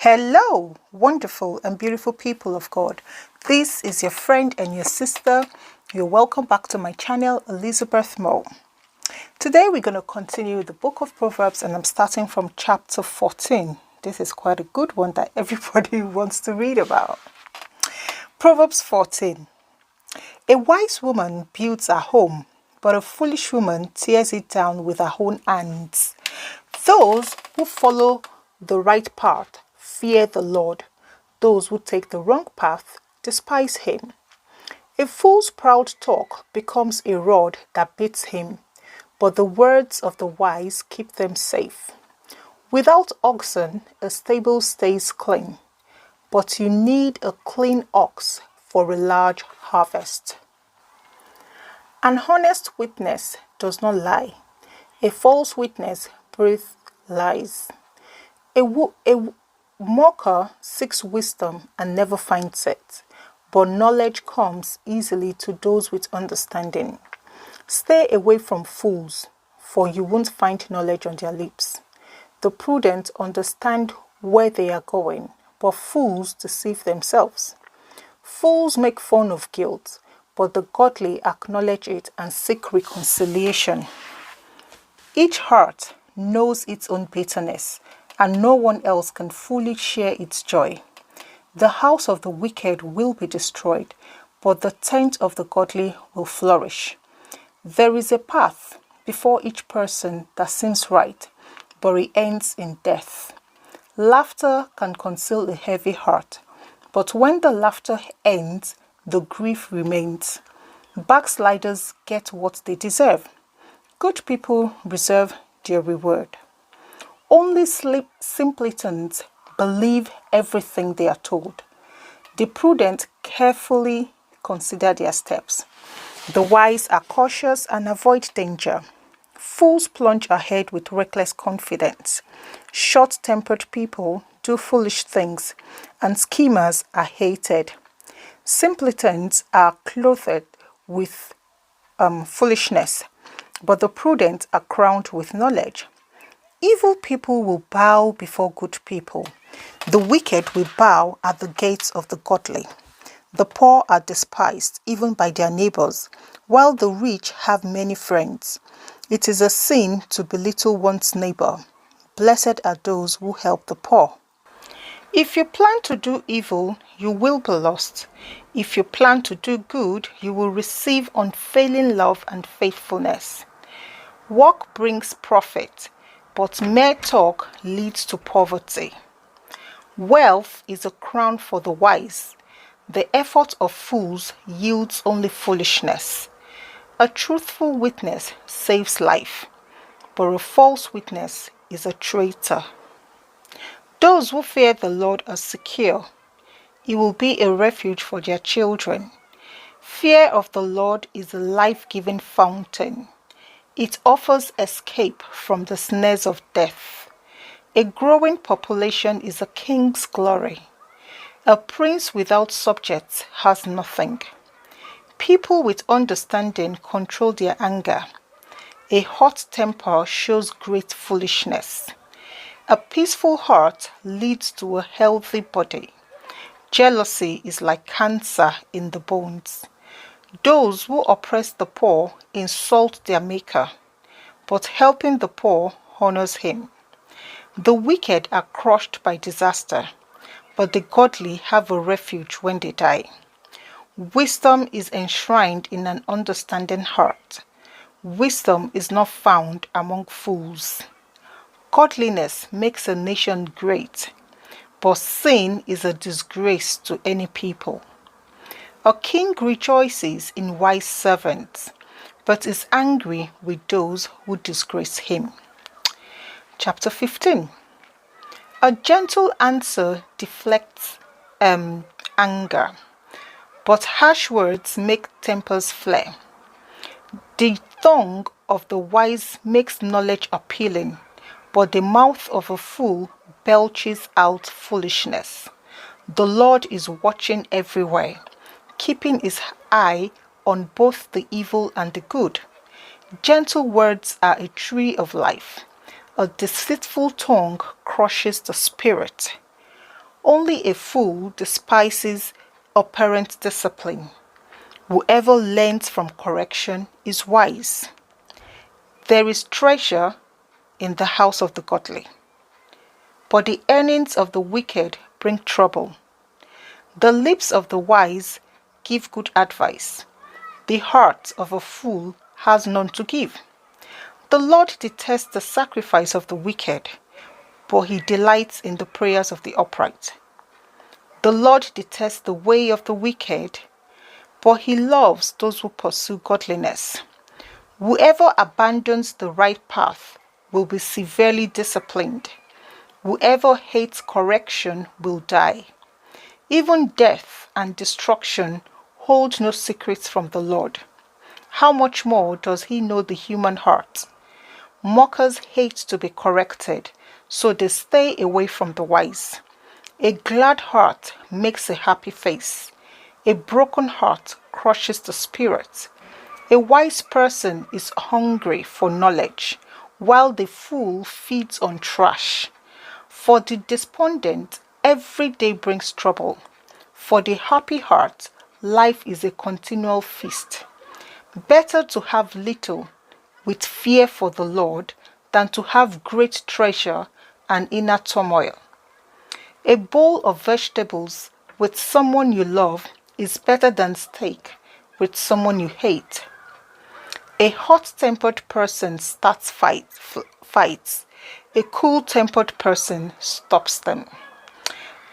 Hello, wonderful and beautiful people of God. This is your friend and your sister. You're welcome back to my channel, Elizabeth Mo. Today we're going to continue the book of Proverbs and I'm starting from chapter 14. This is quite a good one that everybody wants to read about. Proverbs 14. A wise woman builds a home, but a foolish woman tears it down with her own hands. Those who follow the right path fear the Lord. Those who take the wrong path despise him. A fool's proud talk becomes a rod that beats him, but the words of the wise keep them safe. Without oxen, a stable stays clean, but you need a clean ox for a large harvest. An honest witness does not lie. A false witness breathes lies. A mocker seeks wisdom and never finds it, but knowledge comes easily to those with understanding. Stay away from fools, for you won't find knowledge on their lips. The prudent understand where they are going, but fools deceive themselves. Fools make fun of guilt, but the godly acknowledge it and seek reconciliation. Each heart knows its own bitterness, and no one else can fully share its joy. The house of the wicked will be destroyed, but the tent of the godly will flourish. There is a path before each person that seems right, but it ends in death. Laughter can conceal a heavy heart, but when the laughter ends, the grief remains. Backsliders get what they deserve. Good people reserve their reward. Only simpletons believe everything they are told. The prudent carefully consider their steps. The wise are cautious and avoid danger. Fools plunge ahead with reckless confidence. Short-tempered people do foolish things, and schemers are hated. Simpletons are clothed with foolishness, but the prudent are crowned with knowledge. Evil people will bow before good people. The wicked will bow at the gates of the godly. The poor are despised even by their neighbors, while the rich have many friends. It is a sin to belittle one's neighbor. Blessed are those who help the poor. If you plan to do evil, you will be lost. If you plan to do good, you will receive unfailing love and faithfulness. Work brings profit, but mere talk leads to poverty. Wealth is a crown for the wise. The effort of fools yields only foolishness. A truthful witness saves life, but a false witness is a traitor. Those who fear the Lord are secure. He will be a refuge for their children. Fear of the Lord is a life-giving fountain. It offers escape from the snares of death. A growing population is a king's glory. A prince without subjects has nothing. People with understanding control their anger. A hot temper shows great foolishness. A peaceful heart leads to a healthy body. Jealousy is like cancer in the bones. Those who oppress the poor insult their maker, but helping the poor honors him. The wicked are crushed by disaster, but the godly have a refuge when they die. Wisdom is enshrined in an understanding heart. Wisdom is not found among fools. Godliness makes a nation great, but sin is a disgrace to any people. A king rejoices in wise servants, but is angry with those who disgrace him. Chapter 15. A gentle answer deflects anger, but harsh words make tempers flare. The tongue of the wise makes knowledge appealing, but the mouth of a fool belches out foolishness. The Lord is watching everywhere, keeping his eye on both the evil and the good. Gentle words are a tree of life. A deceitful tongue crushes the spirit. Only a fool despises operant discipline. Whoever learns from correction is wise. There is treasure in the house of the godly, but the earnings of the wicked bring trouble. The lips of the wise give good advice. The heart of a fool has none to give. The Lord detests the sacrifice of the wicked, but he delights in the prayers of the upright. The Lord detests the way of the wicked, but he loves those who pursue godliness. Whoever abandons the right path will be severely disciplined. Whoever hates correction will die. Even death and destruction hold no secrets from the Lord. How much more does he know the human heart? Mockers hate to be corrected, so they stay away from the wise. A glad heart makes a happy face. A broken heart crushes the spirit. A wise person is hungry for knowledge, while the fool feeds on trash. For the despondent, every day brings trouble. For the happy heart, life is a continual feast. Better to have little with fear for the Lord than to have great treasure and inner turmoil. A bowl of vegetables with someone you love is better than steak with someone you hate. A hot-tempered person starts fights. A cool-tempered person stops them.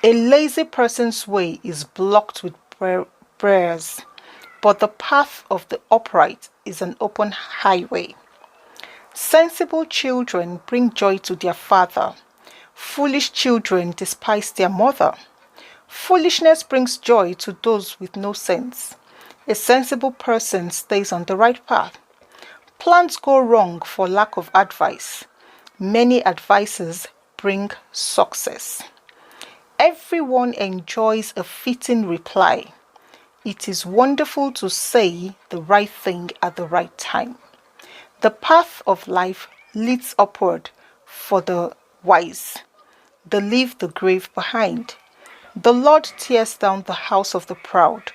A lazy person's way is blocked with prayers, but the path of the upright is an open highway. Sensible children bring joy to their father. Foolish children despise their mother. Foolishness brings joy to those with no sense. A sensible person stays on the right path. Plans go wrong for lack of advice. Many advices bring success. Everyone enjoys a fitting reply. It is wonderful to say the right thing at the right time. The path of life leads upward for the wise. They leave the grave behind. The Lord tears down the house of the proud,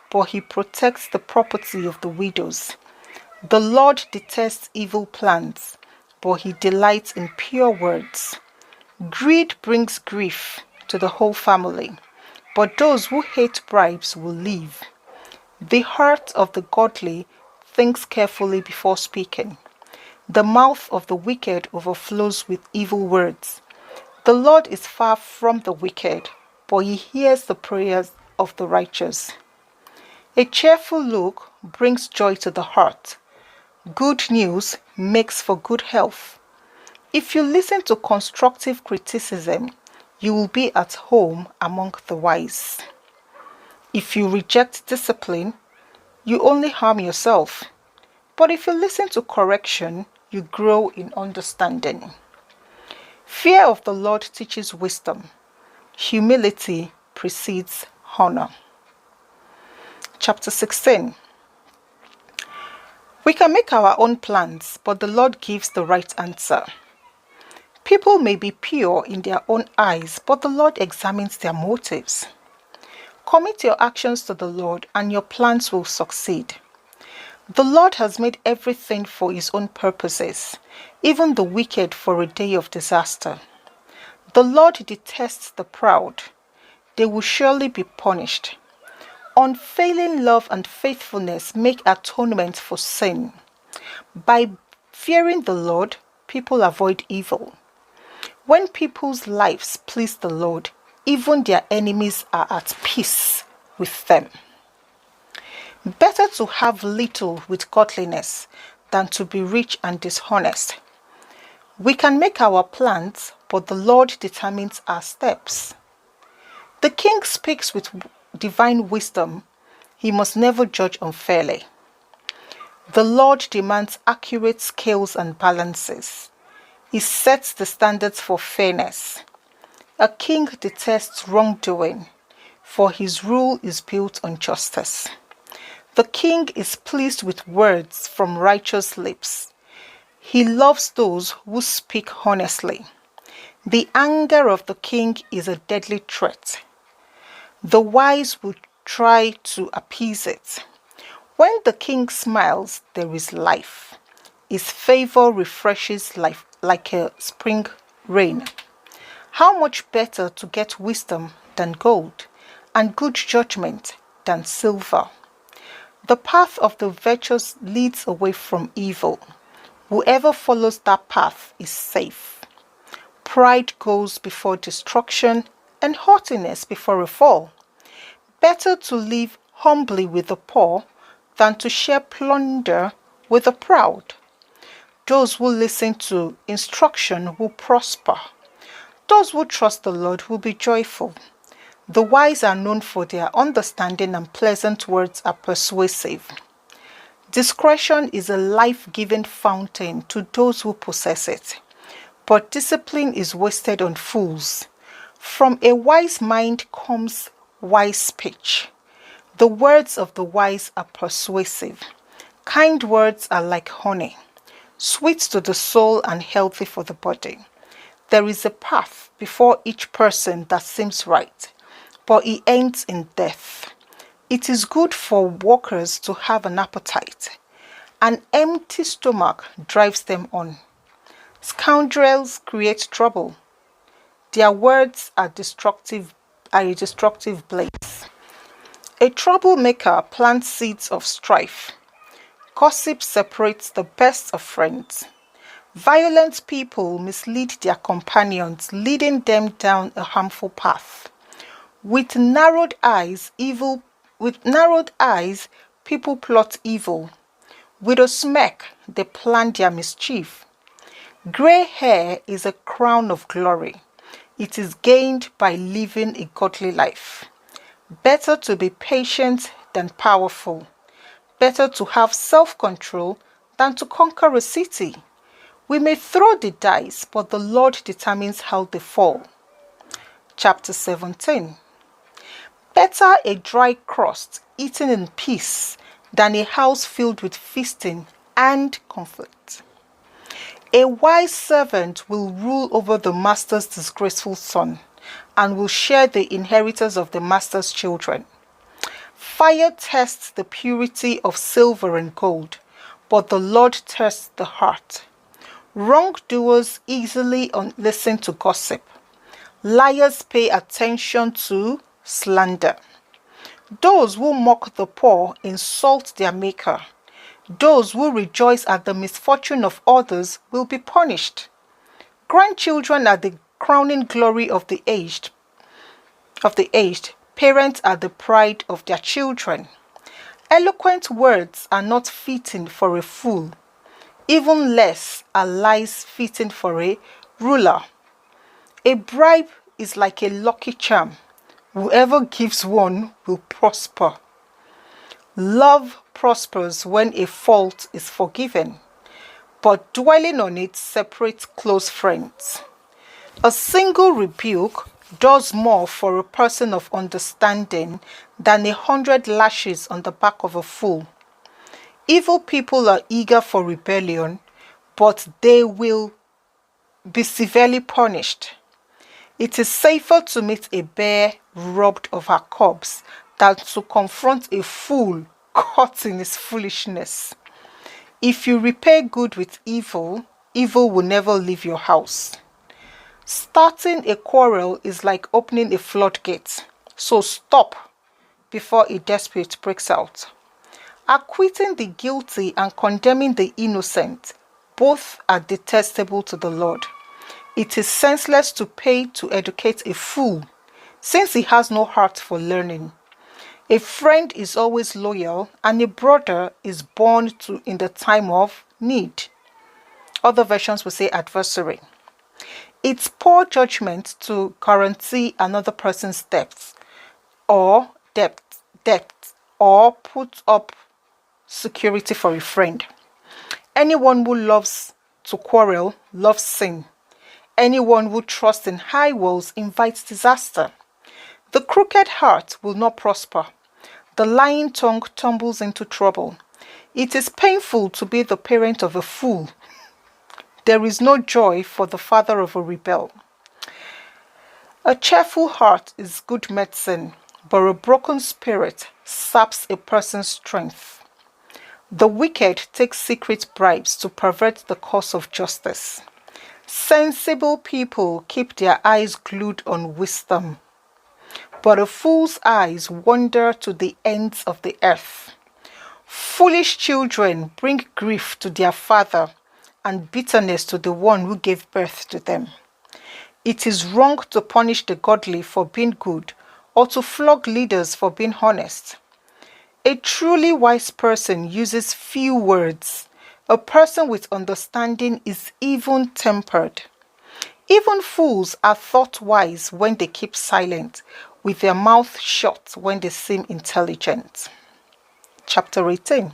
but he protects the property of the widows. The Lord detests evil plans, but he delights in pure words. Greed brings grief to the whole family, but those who hate bribes will live. The heart of the godly thinks carefully before speaking. The mouth of the wicked overflows with evil words. The Lord is far from the wicked, but he hears the prayers of the righteous. A cheerful look brings joy to the heart. Good news makes for good health. If you listen to constructive criticism, you will be at home among the wise. If you reject discipline, you only harm yourself. But if you listen to correction, you grow in understanding. Fear of the Lord teaches wisdom. Humility precedes honor. Chapter 16. We can make our own plans, but the Lord gives the right answer. People may be pure in their own eyes, but the Lord examines their motives. Commit your actions to the Lord, and your plans will succeed. The Lord has made everything for his own purposes, even the wicked for a day of disaster. The Lord detests the proud. They will surely be punished. Unfailing love and faithfulness make atonement for sin. By fearing the Lord, people avoid evil. When people's lives please the Lord, even their enemies are at peace with them. Better to have little with godliness than to be rich and dishonest. We can make our plans, but the Lord determines our steps. The king speaks with divine wisdom. He must never judge unfairly. The Lord demands accurate scales and balances. He sets the standards for fairness. A king detests wrongdoing, for his rule is built on justice. The king is pleased with words from righteous lips. He loves those who speak honestly. The anger of the king is a deadly threat. The wise will try to appease it. When the king smiles, there is life. His favor refreshes life like a spring rain. How much better to get wisdom than gold, and good judgment than silver. The path of the virtuous leads away from evil. Whoever follows that path is safe. Pride goes before destruction, and haughtiness before a fall. Better to live humbly with the poor than to share plunder with the proud. Those who listen to instruction will prosper. Those who trust the Lord will be joyful. The wise are known for their understanding, and pleasant words are persuasive. Discretion is a life-giving fountain to those who possess it, but discipline is wasted on fools. From a wise mind comes wise speech. The words of the wise are persuasive. Kind words are like honey, sweet to the soul and healthy for the body. There is a path before each person that seems right, but it ends in death. It is good for walkers to have an appetite. An empty stomach drives them on. Scoundrels create trouble. Their words are a destructive blaze. A troublemaker plants seeds of strife. Gossip separates the best of friends. Violent people mislead their companions, leading them down a harmful path. With narrowed eyes, people plot evil. With a smirk, they plan their mischief. Gray hair is a crown of glory. It is gained by living a godly life. Better to be patient than powerful. Better to have self-control than to conquer a city. We may throw the dice, but the Lord determines how they fall. Chapter 17. Better a dry crust eaten in peace than a house filled with feasting and conflict. A wise servant will rule over the master's disgraceful son and will share the inheritance of the master's children. Fire tests the purity of silver and gold, but the Lord tests the heart. Wrongdoers easily listen to gossip. Liars pay attention to slander. Those who mock the poor insult their maker. Those who rejoice at the misfortune of others will be punished. Grandchildren are the crowning glory of the aged. Parents are the pride of their children. Eloquent words are not fitting for a fool. Even less are lies fitting for a ruler. A bribe is like a lucky charm. Whoever gives one will prosper. Love prospers when a fault is forgiven, but dwelling on it separates close friends. A single rebuke does more for a person of understanding than 100 lashes on the back of a fool. Evil people are eager for rebellion, but they will be severely punished. It is safer to meet a bear robbed of her cubs than to confront a fool caught in his foolishness. If you repay good with evil, evil will never leave your house. Starting a quarrel is like opening a floodgate, so stop before a dispute breaks out. Acquitting the guilty and condemning the innocent, both are detestable to the Lord. It is senseless to pay to educate a fool, since he has no heart for learning. A friend is always loyal, and a brother is born in the time of need. Other versions will say adversary. It's poor judgment to guarantee another person's debt, or put up security for a friend. Anyone who loves to quarrel loves sin. Anyone who trusts in high walls invites disaster. The crooked heart will not prosper. The lying tongue tumbles into trouble. It is painful to be the parent of a fool. There is no joy for the father of a rebel. A cheerful heart is good medicine, but a broken spirit saps a person's strength. The wicked take secret bribes to pervert the course of justice. Sensible people keep their eyes glued on wisdom, but a fool's eyes wander to the ends of the earth. Foolish children bring grief to their father and bitterness to the one who gave birth to them. It is wrong to punish the godly for being good or to flog leaders for being honest. A truly wise person uses few words. A person with understanding is even-tempered. Even fools are thought wise when they keep silent, with their mouth shut when they seem intelligent. Chapter 18.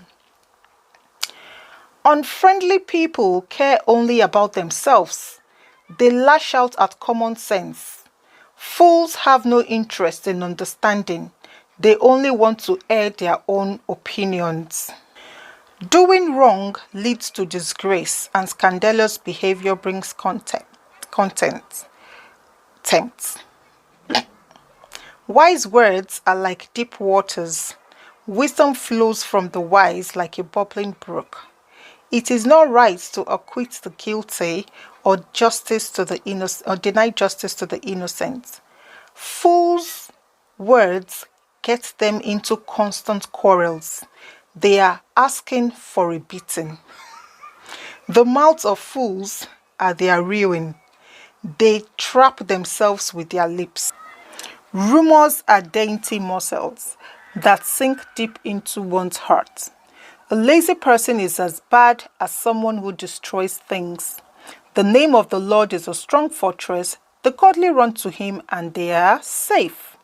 Unfriendly people care only about themselves. They lash out at common sense. Fools have no interest in understanding. They only want to air their own opinions. Doing wrong leads to disgrace, and scandalous behavior brings contempt. Wise words are like deep waters. Wisdom flows from the wise like a bubbling brook. It is not right to acquit the guilty or deny justice to the innocent. Fools' words get them into constant quarrels. They are asking for a beating. The mouths of fools are their ruin. They trap themselves with their lips. Rumors are dainty morsels that sink deep into one's heart. A lazy person is as bad as someone who destroys things. The name of the Lord is a strong fortress. The godly run to him and they are safe.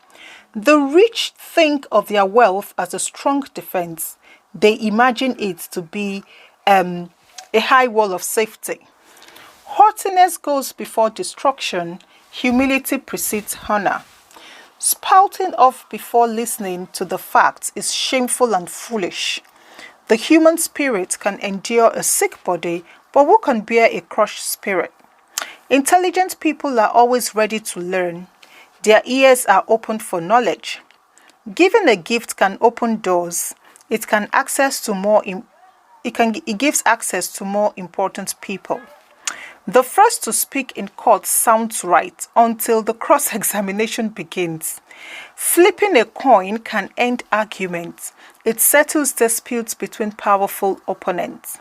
The rich think of their wealth as a strong defense. They imagine it to be a high wall of safety. Haughtiness goes before destruction. Humility precedes honor. Spouting off before listening to the facts is shameful and foolish. The human spirit can endure a sick body, but who can bear a crushed spirit? Intelligent people are always ready to learn. Their ears are opened for knowledge. Giving a gift can open doors. It gives access to more important people. The first to speak in court sounds right until the cross-examination begins. Flipping a coin can end arguments. It settles disputes between powerful opponents.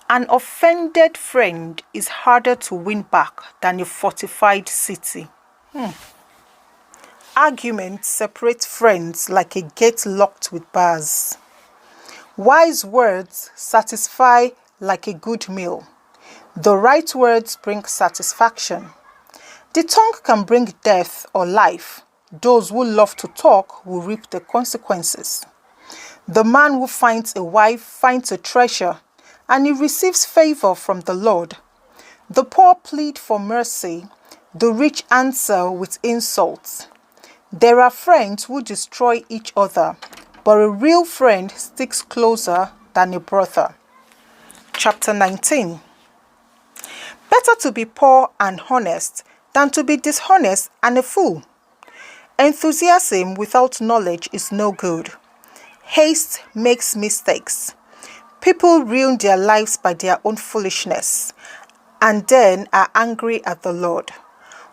An offended friend is harder to win back than a fortified city. Arguments separate friends like a gate locked with bars. Wise words satisfy like a good meal. The right words bring satisfaction. The tongue can bring death or life. Those who love to talk will reap the consequences. The man who finds a wife finds a treasure, and he receives favor from the Lord. The poor plead for mercy. The rich answer with insults. There are friends who destroy each other, but a real friend sticks closer than a brother. Chapter 19. Better to be poor and honest than to be dishonest and a fool. Enthusiasm without knowledge is no good. Haste makes mistakes. People ruin their lives by their own foolishness and then are angry at the Lord.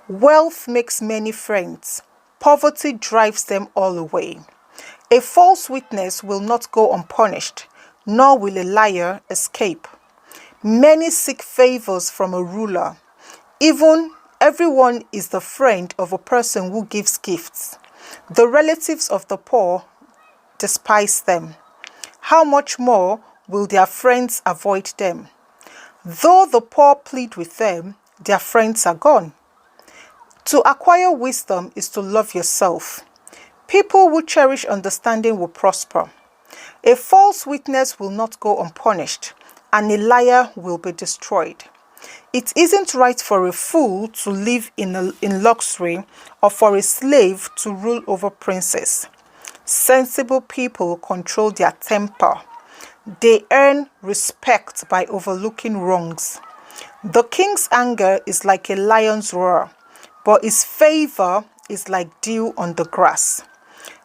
Wealth makes many friends. Poverty drives them all away. A false witness will not go unpunished, nor will a liar escape. Many seek favors from a ruler. Everyone is the friend of a person who gives gifts. The relatives of the poor despise them. How much more will their friends avoid them? Though the poor plead with them, their friends are gone. To acquire wisdom is to love yourself. People who cherish understanding will prosper. A false witness will not go unpunished, and a liar will be destroyed. It isn't right for a fool to live in luxury or for a slave to rule over princes. Sensible people control their temper. They earn respect by overlooking wrongs. The king's anger is like a lion's roar, but his favor is like dew on the grass.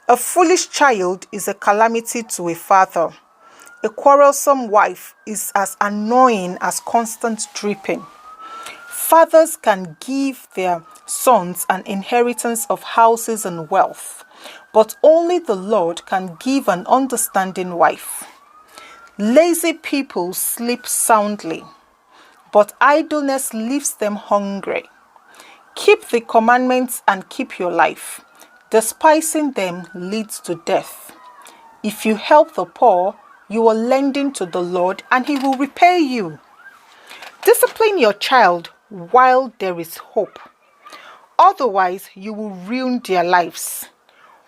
A foolish child is a calamity to a father. A quarrelsome wife is as annoying as constant dripping. Fathers can give their sons an inheritance of houses and wealth, but only the Lord can give an understanding wife. Lazy people sleep soundly, but idleness leaves them hungry. Keep the commandments and keep your life. Despising them leads to death. If you help the poor, you are lending to the Lord, and he will repay you. Discipline your child while there is hope. Otherwise, you will ruin their lives.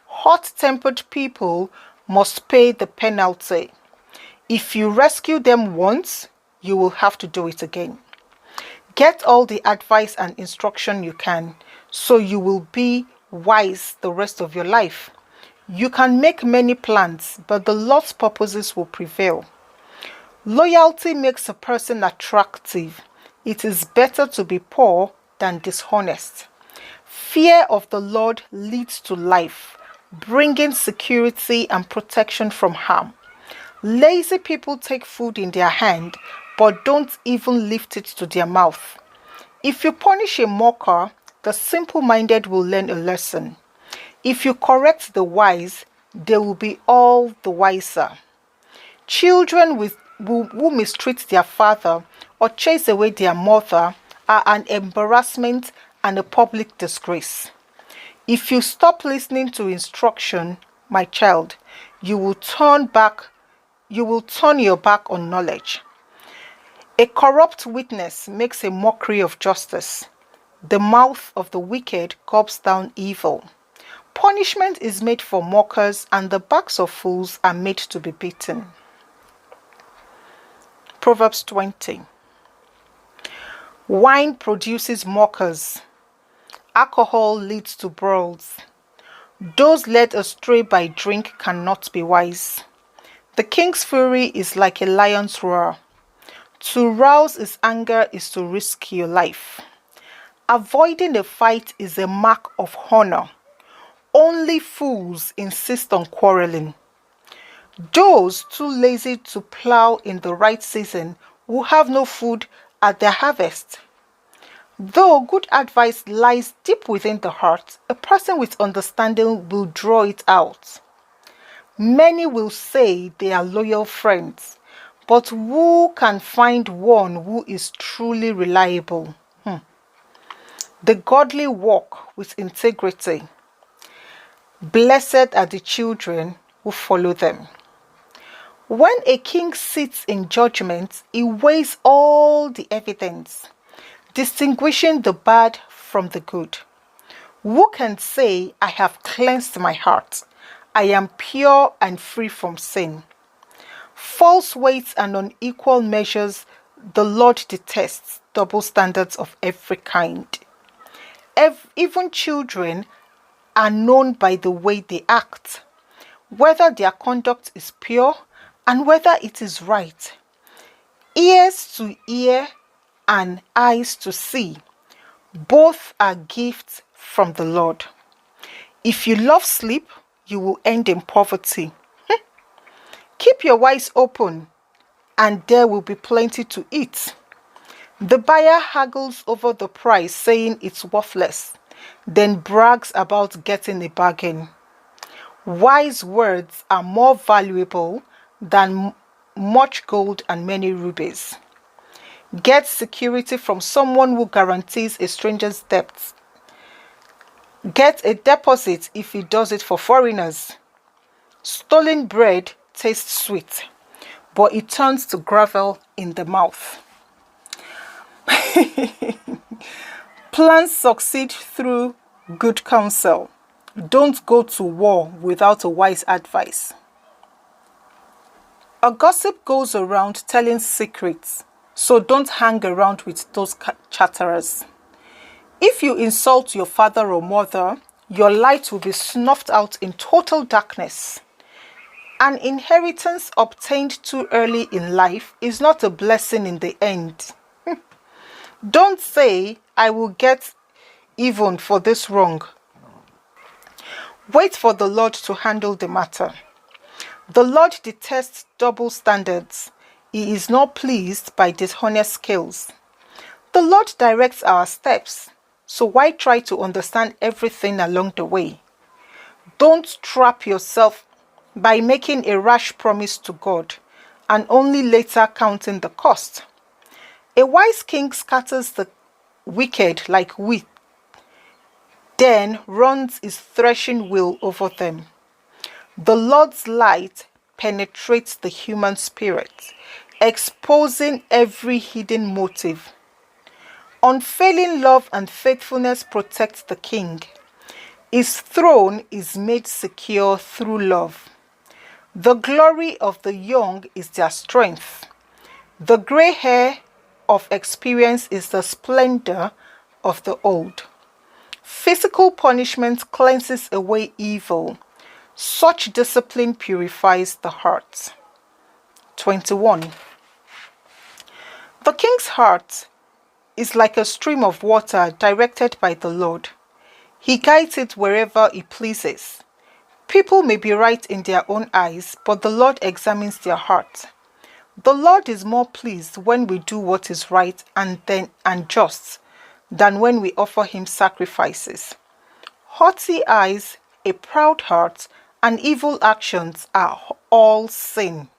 Hot-tempered people must pay the penalty. If you rescue them once, you will have to do it again. Get all the advice and instruction you can, so you will be wise the rest of your life. You can make many plans, but the Lord's purposes will prevail. Loyalty makes a person attractive. It is better to be poor than dishonest. Fear of the Lord leads to life, bringing security and protection from harm. Lazy people take food in their hand, but don't even lift it to their mouth. If you punish a mocker, the simple-minded will learn a lesson. If you correct the wise, they will be all the wiser. Children who mistreat their father or chase away their mother are an embarrassment and a public disgrace. If you stop listening to instruction, my child, you will turn your back on knowledge. A corrupt witness makes a mockery of justice. The mouth of the wicked gulps down evil. Punishment is made for mockers, and the backs of fools are made to be beaten. Proverbs 20. Wine produces mockers. Alcohol leads to brawls. Those led astray by drink cannot be wise. The king's fury is like a lion's roar. To rouse his anger is to risk your life. Avoiding a fight is a mark of honor. Only fools insist on quarreling. Those too lazy to plow in the right season will have no food at their harvest. Though good advice lies deep within the heart, a person with understanding will draw it out. Many will say they are loyal friends, but who can find one who is truly reliable? The godly walk with integrity. Blessed are the children who follow them. When a king sits in judgment, he weighs all the evidence, distinguishing the bad from the good. Who can say, I have cleansed my heart, I am pure and free from sin? False weights and unequal measures the Lord detests, double standards of every kind. Even children are known by the way they act, whether their conduct is pure and whether it is right. Ears to hear and eyes to see, both are gifts from the Lord. If you love sleep, you will end in poverty. Keep your eyes open, and there will be plenty to eat. The buyer haggles over the price, saying it's worthless, then brags about getting a bargain. Wise words are more valuable than much gold and many rubies. Get security from someone who guarantees a stranger's debts. Get a deposit if he does it for foreigners. Stolen bread tastes sweet, but it turns to gravel in the mouth. Plans succeed through good counsel. Don't go to war without a wise advice. A gossip goes around telling secrets, so don't hang around with those chatterers. If you insult your father or mother, your light will be snuffed out in total darkness. An inheritance obtained too early in life is not a blessing in the end. Don't say, I will get even for this wrong. Wait for the Lord to handle the matter. The Lord detests double standards. He is not pleased by dishonest scales. The Lord directs our steps, so why try to understand everything along the way? Don't trap yourself by making a rash promise to God and only later counting the cost. A wise king scatters the wicked like wheat, then runs his threshing wheel over them. The Lord's light penetrates the human spirit, exposing every hidden motive. Unfailing love and faithfulness protect the king. His throne is made secure through love. The glory of the young is their strength. The gray hair of experience is the splendor of the old. Physical punishment cleanses away evil. Such discipline purifies the heart. 21. The king's heart is like a stream of water directed by the Lord. He guides it wherever he pleases. People may be right in their own eyes, but the Lord examines their heart. The Lord is more pleased when we do what is right and just than when we offer him sacrifices. Haughty eyes, a proud heart, and evil actions are all sin.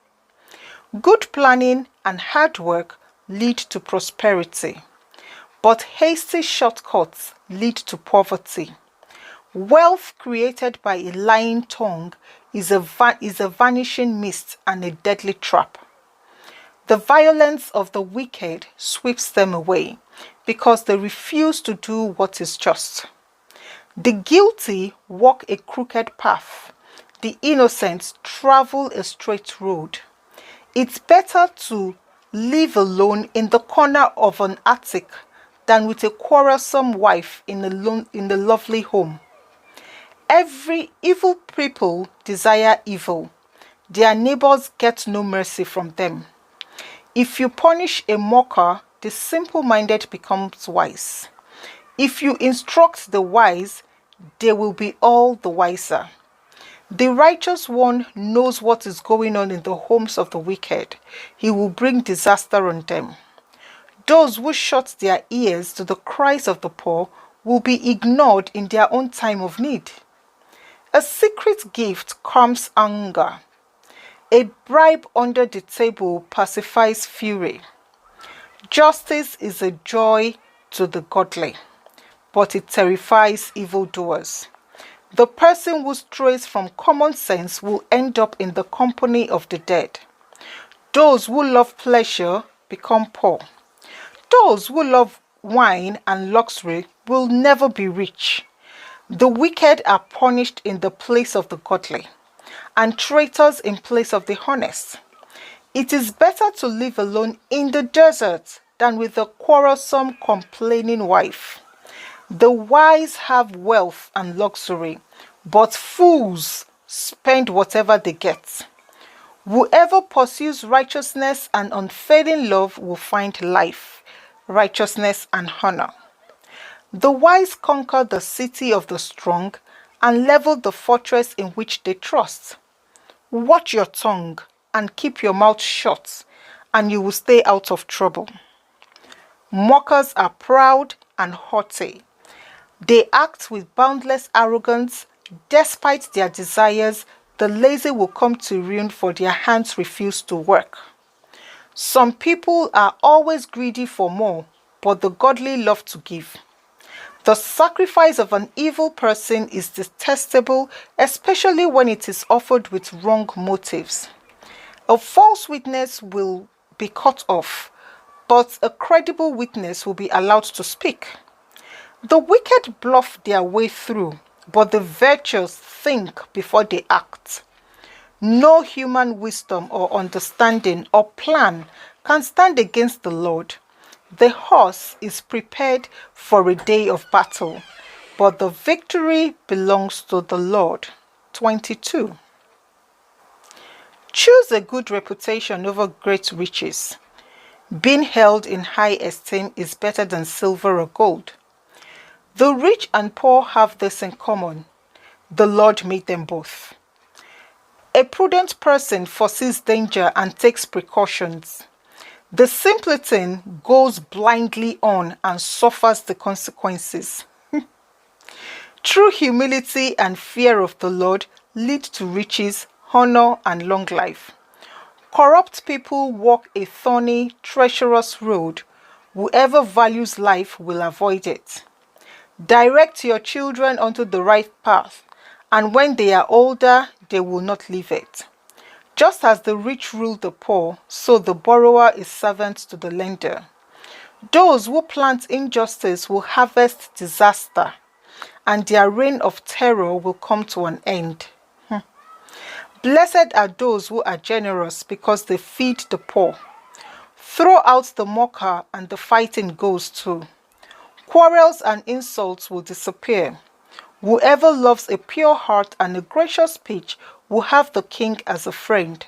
Good planning and hard work lead to prosperity, but hasty shortcuts lead to poverty. Wealth created by a lying tongue is a vanishing mist and a deadly trap. The violence of the wicked sweeps them away because they refuse to do what is just. The guilty walk a crooked path. The innocent travel a straight road. It's better to live alone in the corner of an attic than with a quarrelsome wife in a lovely home. Every evil people desire evil. Their neighbors get no mercy from them. If you punish a mocker, the simple-minded becomes wise. If you instruct the wise, they will be all the wiser. The righteous one knows what is going on in the homes of the wicked. He will bring disaster on them. Those who shut their ears to the cries of the poor will be ignored in their own time of need. A secret gift calms anger. A bribe under the table pacifies fury. Justice is a joy to the godly, but it terrifies evildoers. The person who strays from common sense will end up in the company of the dead. Those who love pleasure become poor. Those who love wine and luxury will never be rich. The wicked are punished in the place of the godly, and traitors in place of the honest. It is better to live alone in the desert than with a quarrelsome, complaining wife. The wise have wealth and luxury, but fools spend whatever they get. Whoever pursues righteousness and unfailing love will find life, righteousness, and honor. The wise conquer the city of the strong and level the fortress in which they trust. Watch your tongue and keep your mouth shut, and you will stay out of trouble. Mockers are proud and haughty. They act with boundless arrogance. Despite their desires, the lazy will come to ruin, for their hands refuse to work. Some people are always greedy for more, but the godly love to give. The sacrifice of an evil person is detestable, especially when it is offered with wrong motives. A false witness will be cut off, but a credible witness will be allowed to speak. The wicked bluff their way through, but the virtuous think before they act. No human wisdom or understanding or plan can stand against the Lord. The horse is prepared for a day of battle, but the victory belongs to the Lord. 22. Choose a good reputation over great riches. Being held in high esteem is better than silver or gold. The rich and poor have this in common: the Lord made them both. A prudent person foresees danger and takes precautions. The simpleton goes blindly on and suffers the consequences. True humility and fear of the Lord lead to riches, honor, and long life. Corrupt people walk a thorny, treacherous road. Whoever values life will avoid it. Direct your children onto the right path, and when they are older, they will not leave it. Just as the rich rule the poor, so the borrower is servant to the lender. Those who plant injustice will harvest disaster, and their reign of terror will come to an end. Blessed are those who are generous, because they feed the poor. Throw out the mocker, and the fighting goes too. Quarrels and insults will disappear. Whoever loves a pure heart and a gracious speech will have the king as a friend.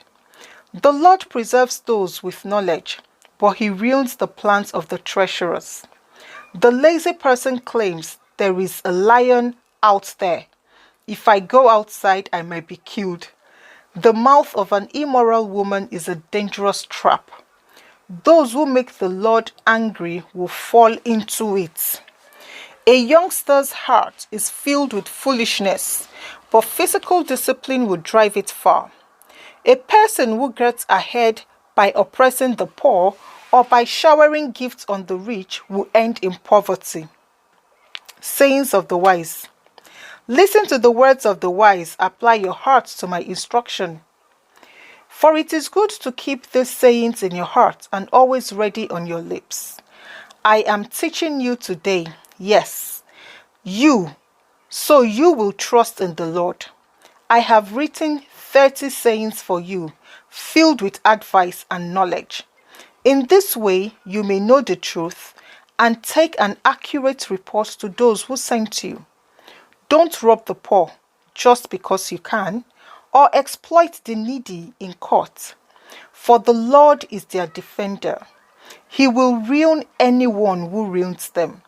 The Lord preserves those with knowledge, but he ruins the plans of the treacherous. The lazy person claims, there is a lion out there. If I go outside, I might be killed. The mouth of an immoral woman is a dangerous trap. Those who make the Lord angry will fall into it. A youngster's heart is filled with foolishness, but physical discipline will drive it far. A person who gets ahead by oppressing the poor or by showering gifts on the rich will end in poverty. Sayings of the wise. Listen to the words of the wise, apply your heart to my instruction. For it is good to keep these sayings in your heart and always ready on your lips. I am teaching you today, yes, so you will trust in the Lord. I have written 30 sayings for you, filled with advice and knowledge. In this way, you may know the truth and take an accurate report to those who sent you. Don't rob the poor just because you can, or exploit the needy in court, for the Lord is their defender. He will ruin anyone who ruins them.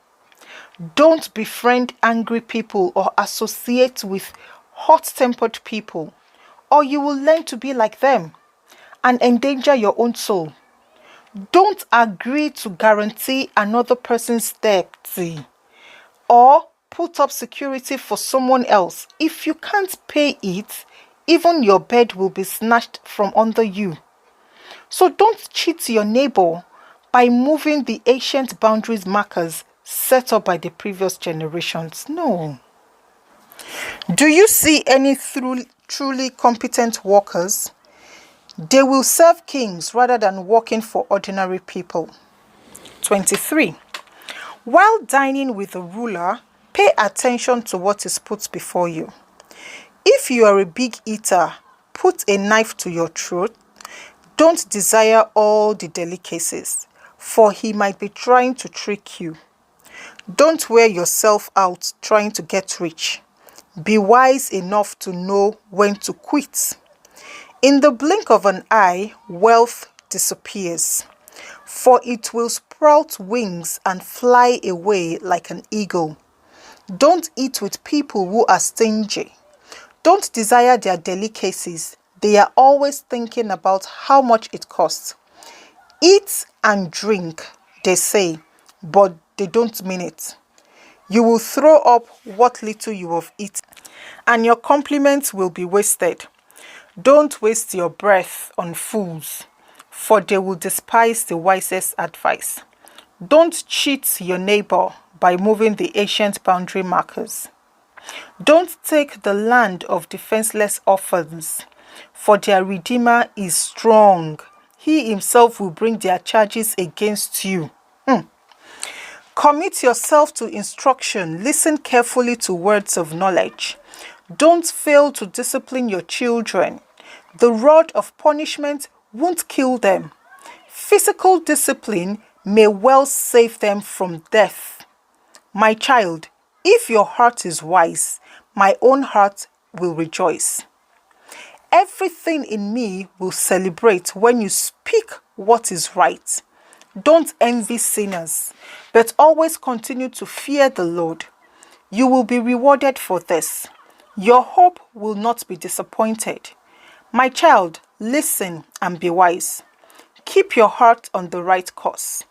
Don't befriend angry people or associate with hot-tempered people, or you will learn to be like them and endanger your own soul. Don't agree to guarantee another person's debt or put up security for someone else. If you can't pay it, even your bed will be snatched from under you. So don't cheat your neighbor by moving the ancient boundaries markers set up by the previous generations. No. Do you see any truly competent workers? They will serve kings rather than working for ordinary people. 23. While dining with a ruler, pay attention to what is put before you. If you are a big eater, put a knife to your throat. Don't desire all the delicacies, for he might be trying to trick you. Don't wear yourself out trying to get rich. Be wise enough to know when to quit. In the blink of an eye, wealth disappears, for it will sprout wings and fly away like an eagle. Don't eat with people who are stingy. Don't desire their delicacies. They are always thinking about how much it costs. Eat and drink, they say, but they don't mean it. You will throw up what little you have eaten, and your compliments will be wasted. Don't waste your breath on fools, for they will despise the wisest advice. Don't cheat your neighbor by moving the ancient boundary markers. Don't take the land of defenseless orphans, for their Redeemer is strong. He himself will bring their charges against you. Commit yourself to instruction. Listen carefully to words of knowledge. Don't fail to discipline your children. The rod of punishment won't kill them. Physical discipline may well save them from death. My child, if your heart is wise, my own heart will rejoice. Everything in me will celebrate when you speak what is right. Don't envy sinners, but always continue to fear the Lord. You will be rewarded for this. Your hope will not be disappointed. My child, listen and be wise. Keep your heart on the right course.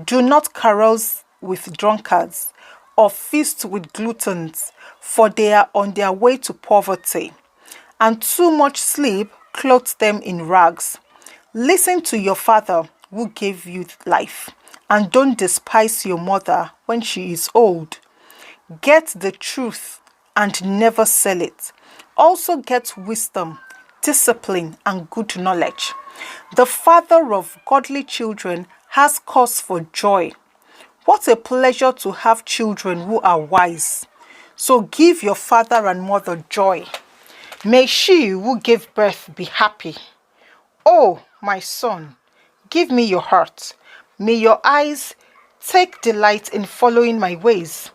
Do not carouse with drunkards or feast with gluttons, for they are on their way to poverty, and too much sleep clothes them in rags. Listen to your father who gave you life, and don't despise your mother when she is old. Get the truth and never sell it. Also get wisdom, discipline, and good knowledge. The father of godly children has cause for joy. What a pleasure to have children who are wise. So give your father and mother joy. May she who gave birth be happy. Oh, my son, give me your heart. May your eyes take delight in following my ways.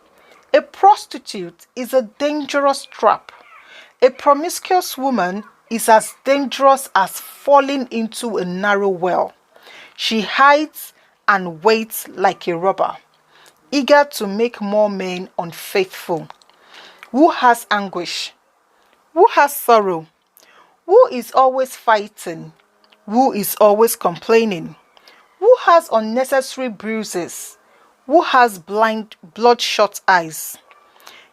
A prostitute is a dangerous trap. A promiscuous woman is as dangerous as falling into a narrow well. She hides and waits like a robber, eager to make more men unfaithful. Who has anguish? Who has sorrow? Who is always fighting? Who is always complaining? Who has unnecessary bruises? Who has bloodshot eyes?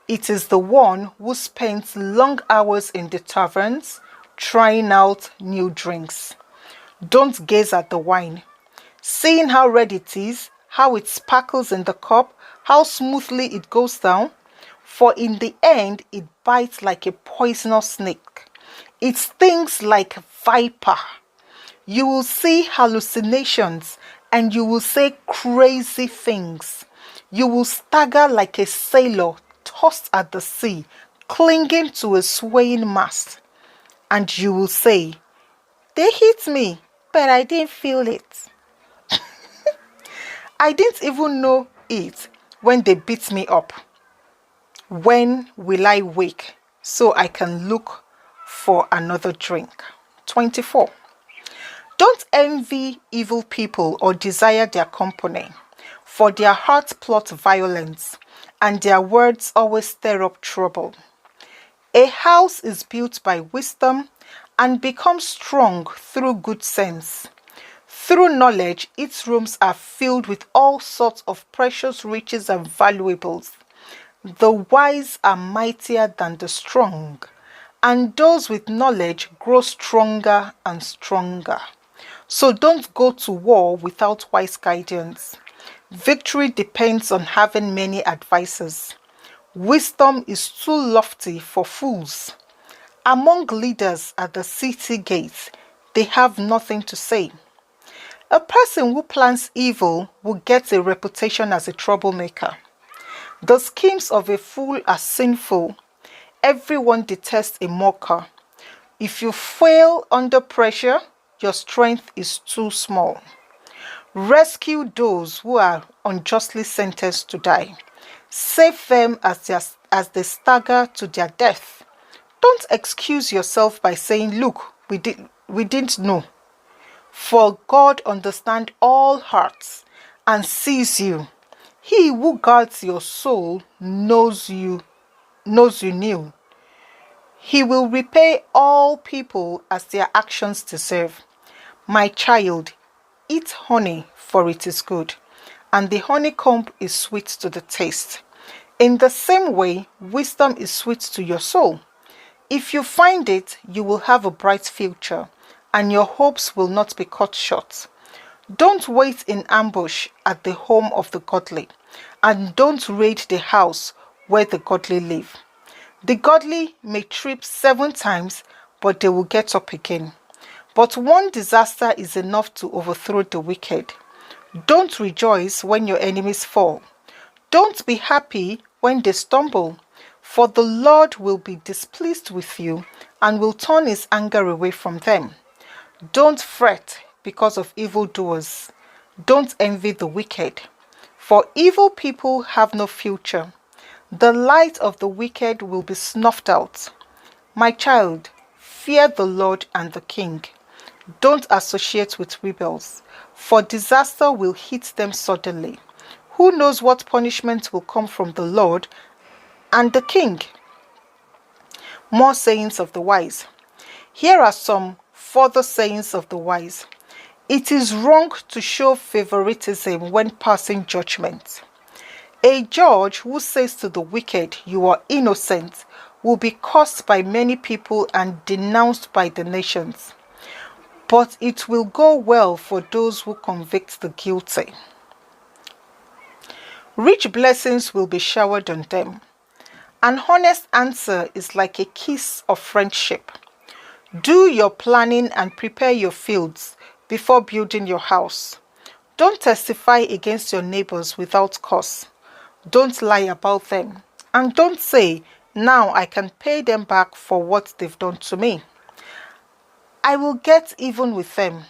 It is the one who spends long hours in the taverns, trying out new drinks. Don't gaze at the wine. Seeing how red it is, how it sparkles in the cup, how smoothly it goes down, for in the end it bites like a poisonous snake. It stings like a viper. You will see hallucinations and you will say crazy things. You will stagger like a sailor tossed at the sea, clinging to a swaying mast. And you will say, they hit me, but I didn't feel it. I didn't even know it when they beat me up. When will I wake so I can look for another drink? 24. Don't envy evil people or desire their company, for their hearts plot violence, and their words always stir up trouble. A house is built by wisdom and becomes strong through good sense. Through knowledge, its rooms are filled with all sorts of precious riches and valuables. The wise are mightier than the strong, and those with knowledge grow stronger and stronger. So don't go to war without wise guidance. Victory depends on having many advisors. Wisdom is too lofty for fools. Among leaders at the city gates, they have nothing to say. A person who plans evil will get a reputation as a troublemaker. The schemes of a fool are sinful. Everyone detests a mocker. If you fail under pressure, your strength is too small. Rescue those who are unjustly sentenced to die. Save them as they stagger to their death. Don't excuse yourself by saying, look, we didn't know. For God understands all hearts and sees you. He who guards your soul knows you knew. He will repay all people as their actions deserve. My child, eat honey, for it is good, and the honeycomb is sweet to the taste. In the same way, wisdom is sweet to your soul. If you find it, you will have a bright future, and your hopes will not be cut short. Don't wait in ambush at the home of the godly, and don't raid the house where the godly live. The godly may trip 7 times, but they will get up again. But one disaster is enough to overthrow the wicked. Don't rejoice when your enemies fall. Don't be happy when they stumble, for the Lord will be displeased with you and will turn his anger away from them. Don't fret because of evildoers. Don't envy the wicked, for evil people have no future. The light of the wicked will be snuffed out. My child, fear the Lord and the king. Don't associate with rebels, for disaster will hit them suddenly. Who knows what punishment will come from the Lord and the king. More sayings of the wise. Here are some further sayings of the wise. It is wrong to show favoritism when passing judgment. A judge who says to the wicked, "You are innocent," will be cursed by many people and denounced by the nations. But it will go well for those who convict the guilty. Rich blessings will be showered on them. An honest answer is like a kiss of friendship. Do your planning and prepare your fields before building your house. Don't testify against your neighbors without cause. Don't lie about them. And don't say, "Now I can pay them back for what they've done to me. I will get even with them."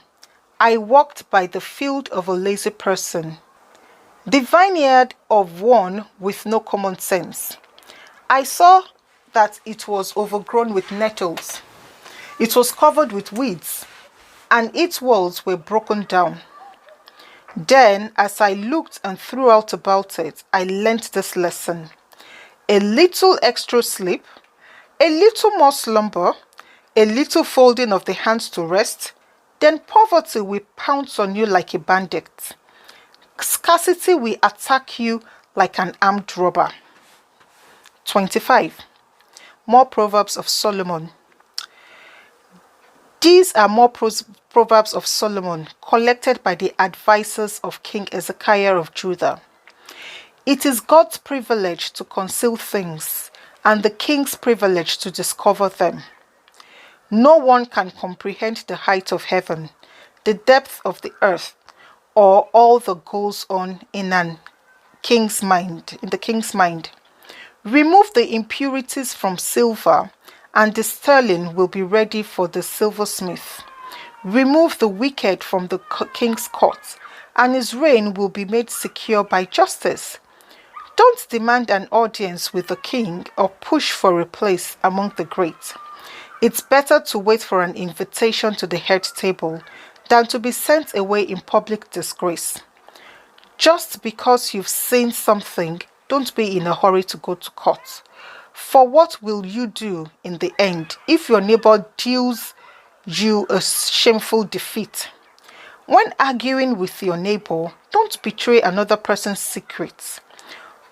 I walked by the field of a lazy person, the vineyard of one with no common sense. I saw that it was overgrown with nettles. It was covered with weeds, and its walls were broken down. Then, as I looked and threw out about it, I learnt this lesson. A little extra sleep, a little more slumber, a little folding of the hands to rest, then poverty will pounce on you like a bandit. Scarcity will attack you like an armed robber. 25. More Proverbs of Solomon. These are more Proverbs of Solomon collected by the advisors of King Hezekiah of Judah. It is God's privilege to conceal things and the king's privilege to discover them. No one can comprehend the height of heaven, the depth of the earth, or all that goes on in the king's mind. Remove the impurities from silver, and the sterling will be ready for the silversmith. Remove the wicked from the king's court, and his reign will be made secure by justice. Don't demand an audience with the king or push for a place among the great. It's better to wait for an invitation to the head table than to be sent away in public disgrace. Just because you've seen something, don't be in a hurry to go to court. For what will you do in the end if your neighbor deals you a shameful defeat? When arguing with your neighbor, don't betray another person's secrets.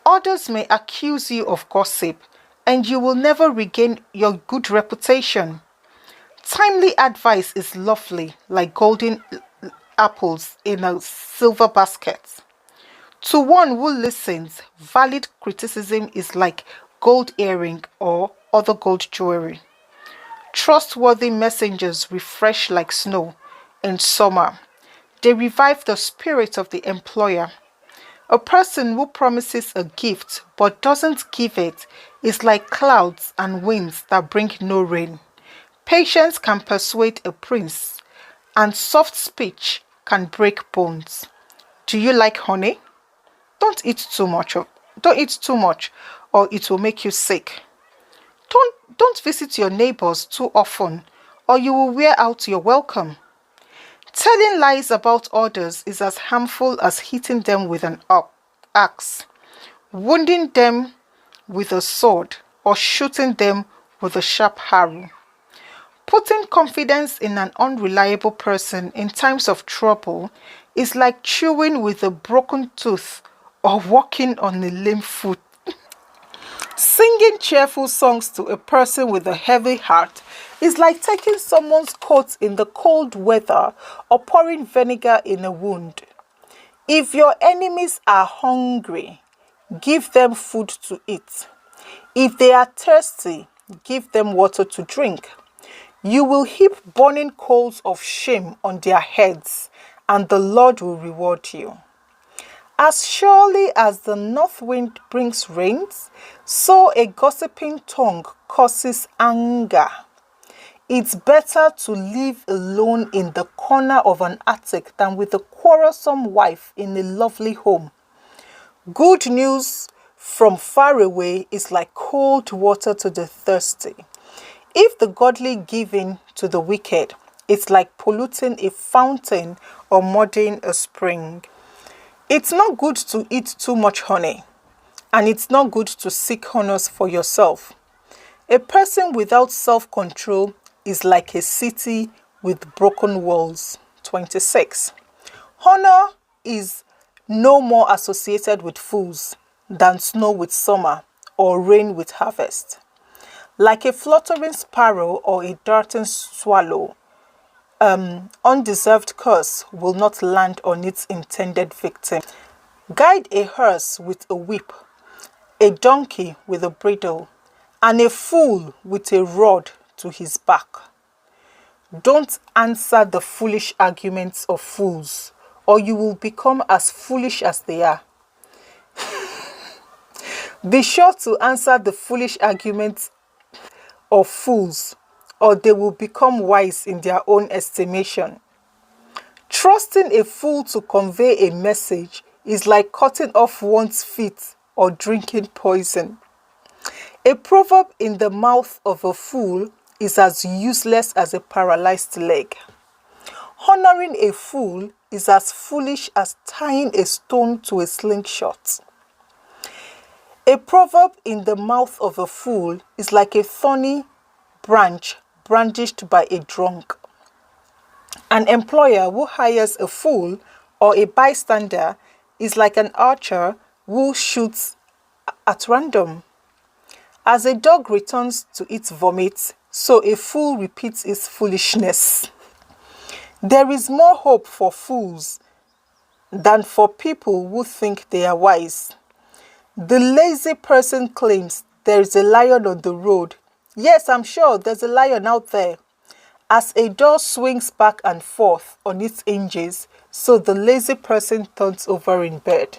Others may accuse you of gossip, and you will never regain your good reputation. Timely advice is lovely, like golden apples in a silver basket. To one who listens, valid criticism is like gold earring or other gold jewelry. Trustworthy messengers refresh like snow in summer. They revive the spirit of the employer. A person who promises a gift but doesn't give it is like clouds and winds that bring no rain. Patience can persuade a prince, and soft speech can break bones. Do you like honey? Don't eat too much, or it will make you sick. Don't visit your neighbors too often, or you will wear out your welcome. Telling lies about others is as harmful as hitting them with an axe, wounding them with a sword, or shooting them with a sharp arrow. Putting confidence in an unreliable person in times of trouble is like chewing with a broken tooth or walking on a lame foot. Singing cheerful songs to a person with a heavy heart is like taking someone's coat in the cold weather or pouring vinegar in a wound. If your enemies are hungry, give them food to eat. If they are thirsty, give them water to drink. You will heap burning coals of shame on their heads, and the Lord will reward you. As surely as the north wind brings rains, so a gossiping tongue causes anger. It's better to live alone in the corner of an attic than with a quarrelsome wife in a lovely home. Good news from far away is like cold water to the thirsty. If the godly give in to the wicked, it's like polluting a fountain or muddying a spring. It's not good to eat too much honey. and it's not good to seek honors for yourself. A person without self-control is like a city with broken walls. 26. Honor is no more associated with fools than snow with summer or rain with harvest. Like a fluttering sparrow or a darting swallow, undeserved curse will not land on its intended victim. Guide a hearse with a whip, a donkey with a bridle, and a fool with a rod to his back. Don't answer the foolish arguments of fools, or you will become as foolish as they are. Be sure to answer the foolish arguments of fools, or they will become wise in their own estimation. Trusting a fool to convey a message is like cutting off one's feet or drinking poison. A proverb in the mouth of a fool is as useless as a paralyzed leg. Honoring a fool is as foolish as tying a stone to a slingshot. A proverb in the mouth of a fool is like a thorny branch brandished by a drunk. An employer who hires a fool or a bystander is like an archer who shoots at random. As a dog returns to its vomit, so a fool repeats its foolishness. There is more hope for fools than for people who think they are wise. The lazy person claims there is a lion on the road. Yes, I'm sure there's a lion out there. As a door swings back and forth on its hinges, so the lazy person turns over in bed.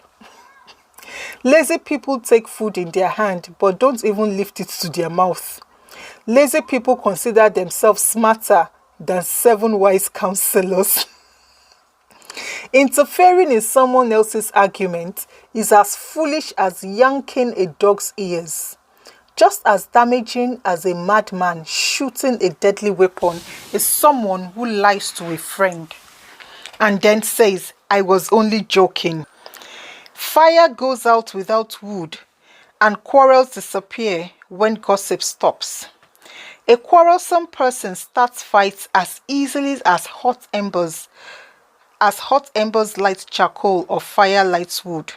Lazy people take food in their hand but don't even lift it to their mouth. Lazy people consider themselves smarter than 7 wise counselors. Interfering in someone else's argument is as foolish as yanking a dog's ears. Just as damaging as a madman shooting a deadly weapon is someone who lies to a friend and then says, "I was only joking." Fire goes out without wood, and quarrels disappear when gossip stops. A quarrelsome person starts fights as easily as hot embers light charcoal or fire lights wood.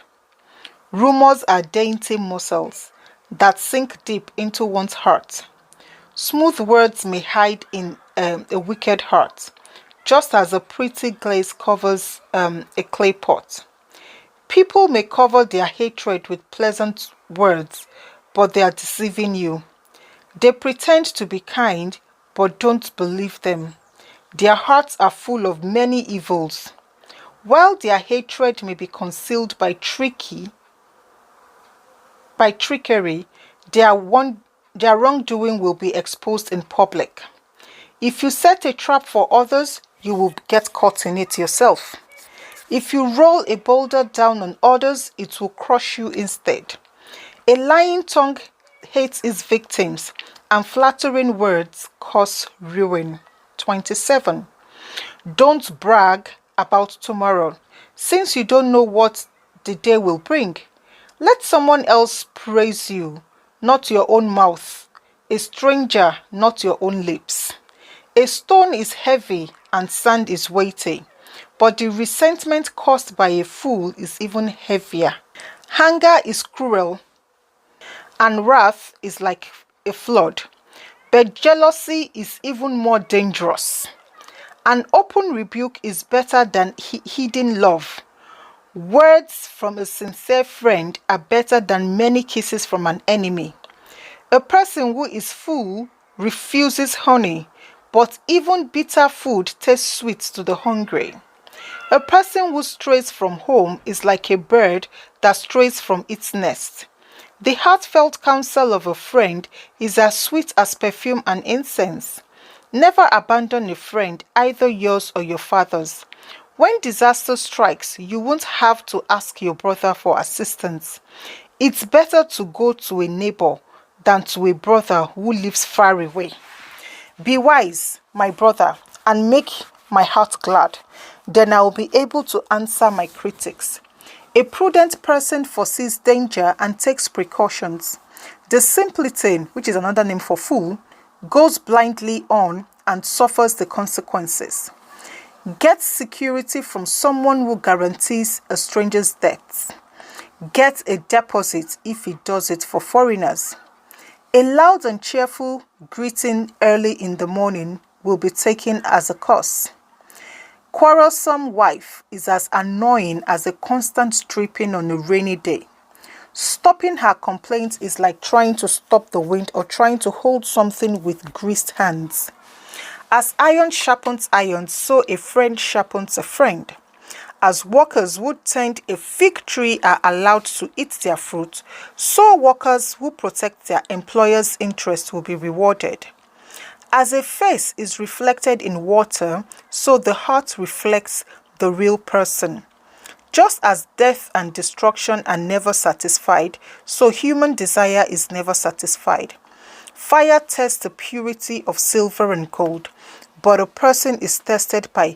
Rumors are dainty morsels that sink deep into one's heart. Smooth words may hide in a wicked heart, just as a pretty glaze covers a clay pot. People may cover their hatred with pleasant words, but they are deceiving you. They pretend to be kind, but don't believe them. Their hearts are full of many evils. While their hatred may be concealed by trickery, their wrongdoing will be exposed in public. If you set a trap for others, you will get caught in it yourself. If you roll a boulder down on others, it will crush you instead. A lying tongue hates its victims, and flattering words cause ruin. 27. Don't brag about tomorrow, since you don't know what the day will bring. Let someone else praise you, not your own mouth. A stranger, not your own lips. A stone is heavy and sand is weighty, but the resentment caused by a fool is even heavier. Anger is cruel, and wrath is like a flood, but jealousy is even more dangerous. An open rebuke is better than hidden love. Words from a sincere friend are better than many kisses from an enemy. A person who is full refuses honey, but even bitter food tastes sweet to the hungry. A person who strays from home is like a bird that strays from its nest. The heartfelt counsel of a friend is as sweet as perfume and incense. Never abandon a friend, either yours or your father's. When disaster strikes, you won't have to ask your brother for assistance. It's better to go to a neighbor than to a brother who lives far away. Be wise, my brother, and make my heart glad. Then I will be able to answer my critics. A prudent person foresees danger and takes precautions. The simpleton, which is another name for fool, goes blindly on and suffers the consequences. Get security from someone who guarantees a stranger's debts. Get a deposit if he does it for foreigners. A loud and cheerful greeting early in the morning will be taken as a curse. Quarrelsome wife is as annoying as a constant dripping on a rainy day. Stopping her complaints is like trying to stop the wind or trying to hold something with greased hands. As iron sharpens iron, so a friend sharpens a friend. As workers who tend a fig tree are allowed to eat their fruit, so workers who protect their employer's interests will be rewarded. As a face is reflected in water, so the heart reflects the real person. Just as death and destruction are never satisfied, so human desire is never satisfied. Fire tests the purity of silver and gold, but a person is tested by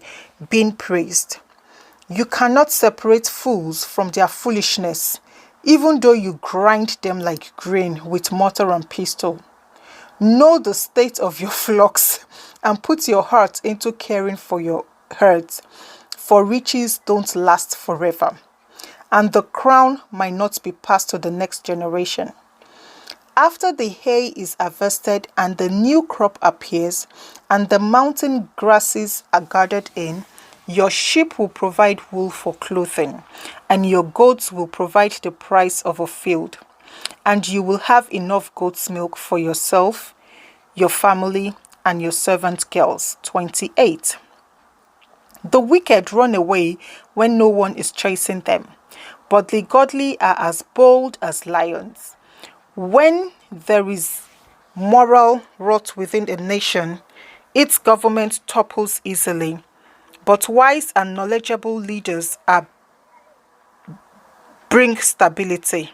being praised. You cannot separate fools from their foolishness, even though you grind them like grain with mortar and pestle. Know the state of your flocks and put your heart into caring for your herds, for riches don't last forever, and the crown might not be passed to the next generation. After the hay is harvested and the new crop appears, and the mountain grasses are gathered in, your sheep will provide wool for clothing, and your goats will provide the price of a field. And you will have enough goat's milk for yourself, your family, and your servant girls. 28. The wicked run away when no one is chasing them, but the godly are as bold as lions. When there is moral rot within a nation, its government topples easily, but wise and knowledgeable leaders bring stability.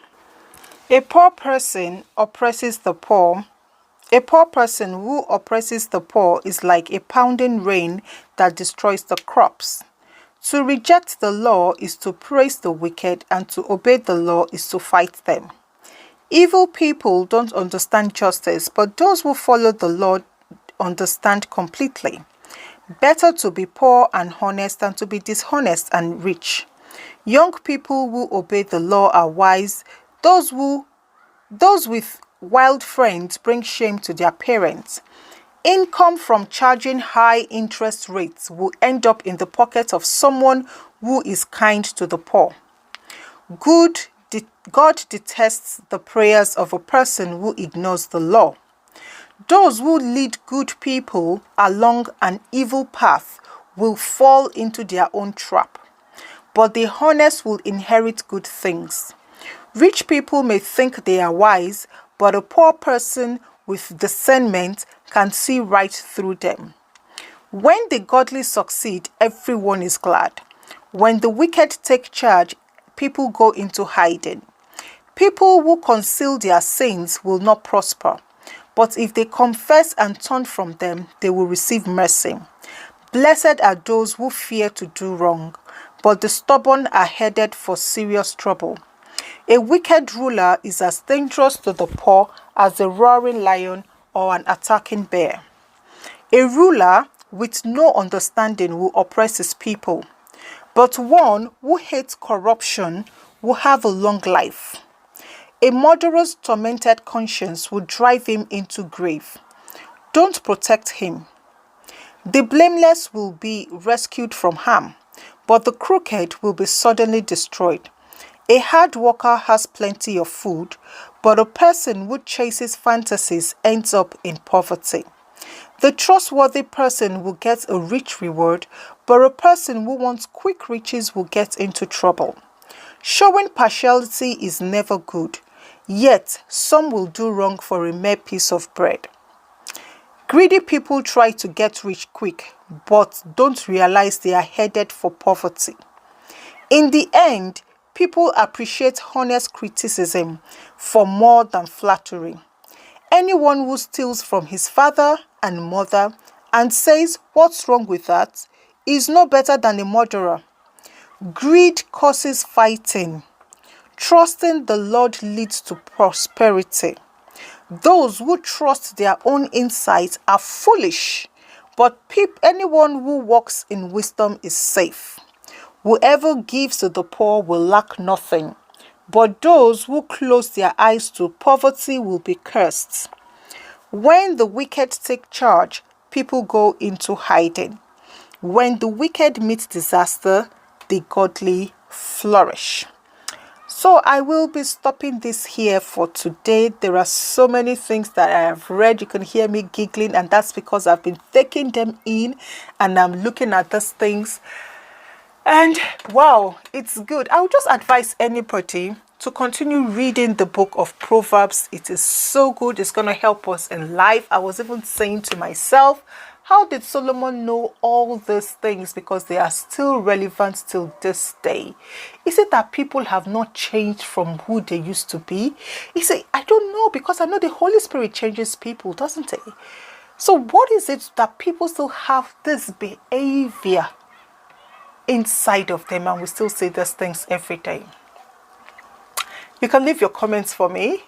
A poor person oppresses the poor. A poor person who oppresses the poor is like a pounding rain that destroys the crops. To reject the law is to praise the wicked, and to obey the law is to fight them. Evil people don't understand justice, but those who follow the law understand completely. Better to be poor and honest than to be dishonest and rich. Young people who obey the law are wise. Those with wild friends bring shame to their parents. Income from charging high interest rates will end up in the pocket of someone who is kind to the poor. God detests the prayers of a person who ignores the law. Those who lead good people along an evil path will fall into their own trap, but the honest will inherit good things. Rich people may think they are wise, but a poor person with discernment can see right through them. When the godly succeed, everyone is glad. When the wicked take charge, people go into hiding. People who conceal their sins will not prosper, but if they confess and turn from them, they will receive mercy. Blessed are those who fear to do wrong, but the stubborn are headed for serious trouble. A wicked ruler is as dangerous to the poor as a roaring lion or an attacking bear. A ruler with no understanding will oppress his people, but one who hates corruption will have a long life. A murderer's tormented conscience will drive him into grave. Don't protect him. The blameless will be rescued from harm, but the crooked will be suddenly destroyed. A hard worker has plenty of food, but a person who chases fantasies ends up in poverty. The trustworthy person will get a rich reward, but a person who wants quick riches will get into trouble. Showing partiality is never good, yet some will do wrong for a mere piece of bread. Greedy people try to get rich quick, but don't realize they are headed for poverty. In the end, people appreciate honest criticism for more than flattery. Anyone who steals from his father and mother and says, "What's wrong with that?" is no better than a murderer. Greed causes fighting. Trusting the Lord leads to prosperity. Those who trust their own insight are foolish, but anyone who walks in wisdom is safe. Whoever gives to the poor will lack nothing, but those who close their eyes to poverty will be cursed. When the wicked take charge, people go into hiding. When the wicked meet disaster, the godly flourish. So I will be stopping this here for today. There are so many things that I have read. You can hear me giggling, and that's because I've been taking them in and I'm looking at these things. And wow, it's good. I would just advise anybody to continue reading the book of Proverbs. It is so good. It's going to help us in life. I was even saying to myself, how did Solomon know all these things? Because they are still relevant till this day. Is it that people have not changed from who they used to be? He said, I don't know, because I know the Holy Spirit changes people, doesn't it? So what is it that people still have this behavior inside of them, and we still say these things every day? You can leave your comments for me.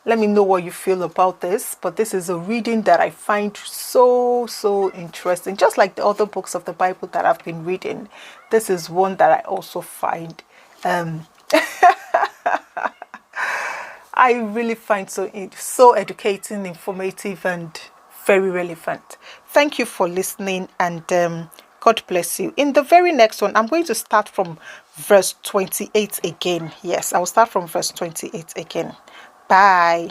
Let me know what you feel about this. But this is a reading that I find so interesting. Just like the other books of the Bible that I've been reading, this is one that I also find I really find so educating, informative, and very relevant. Thank you for listening, and God bless you. In the very next one, I'm going to start from verse 28 again. Yes, I will start from verse 28 again. Bye.